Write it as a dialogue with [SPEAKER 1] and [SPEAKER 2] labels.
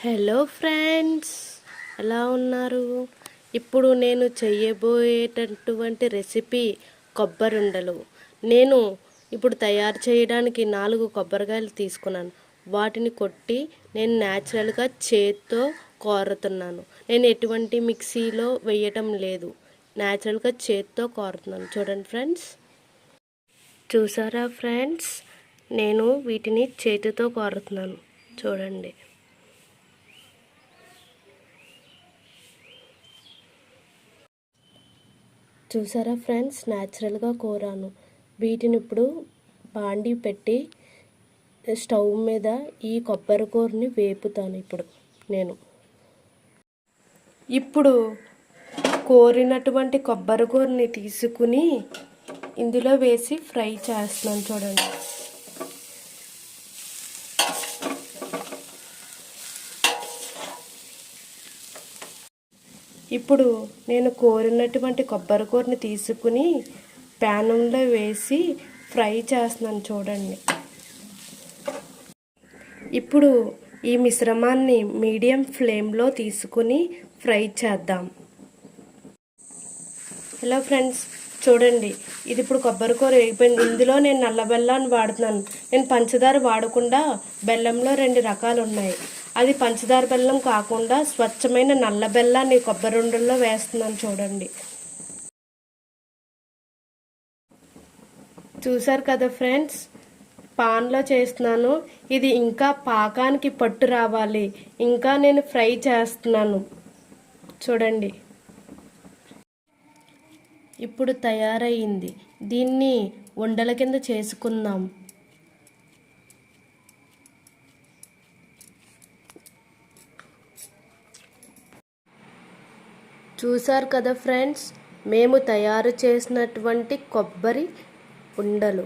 [SPEAKER 1] Hello friends, ఎలా ఉన్నారు? ఇప్పుడు నేను చేయబోయేటటువంటి రెసిపీ కొబ్బరుండలు. నేను ఇప్పుడు తయారు చేయడానికి 4 కొబ్బరికాయలు తీసుకున్నాను. వాటిని కొట్టి నేను న్యాచురల్గా చేత్తో కోరుతున్నాను. నేను ఎటువంటి మిక్సీలో వేయటం లేదు, న్యాచురల్గా చేత్తో కోరుతున్నాను. చూడండి ఫ్రెండ్స్, చూసారా ఫ్రెండ్స్, నేను వీటిని చేతితో కోరుతున్నాను. చూడండి. చూసారా ఫ్రెండ్స్, న్యాచురల్గా కోరాను. వీటిని ఇప్పుడు బాండీ పెట్టి స్టవ్ మీద ఈ కొబ్బరి కూరని వేపుతాను. ఇప్పుడు కోరినటువంటి కొబ్బరి కూరని తీసుకుని ఇందులో వేసి ఫ్రై చేస్తున్నాను. చూడండి. ఇప్పుడు నేను కోరినటువంటి కొబ్బరి కూరని తీసుకుని ప్యాన్లో వేసి ఫ్రై చేస్తున్నాను. చూడండి. ఇప్పుడు ఈ మిశ్రమాన్ని మీడియం ఫ్లేమ్లో తీసుకుని ఫ్రై చేద్దాం. హలో ఫ్రెండ్స్, చూడండి, ఇది ఇప్పుడు కొబ్బరి కూర వేగిపోయింది. ఇందులో నేను నల్ల బెల్లాన్ని వాడుతున్నాను. నేను పంచదార వాడకుండా బెల్లంలో 2 రకాలు ఉన్నాయి. అది పంచదార బెల్లం కాకుండా స్వచ్ఛమైన నల్ల బెల్లాన్ని కొబ్బరి ఉండల్లో వేస్తున్నాను. చూడండి. చూసారు కదా ఫ్రెండ్స్, పాన్లో చేస్తున్నాను. ఇది ఇంకా పాకానికి పట్టు రావాలి. ఇంకా నేను ఫ్రై చేస్తున్నాను. చూడండి. ఇప్పుడు తయారయ్యింది. దీన్ని ఉండల కింద చేసుకుందాం. చూసారు కదా ఫ్రెండ్స్, మేము తయారు చేసినటువంటి కొబ్బరి ఉండలు.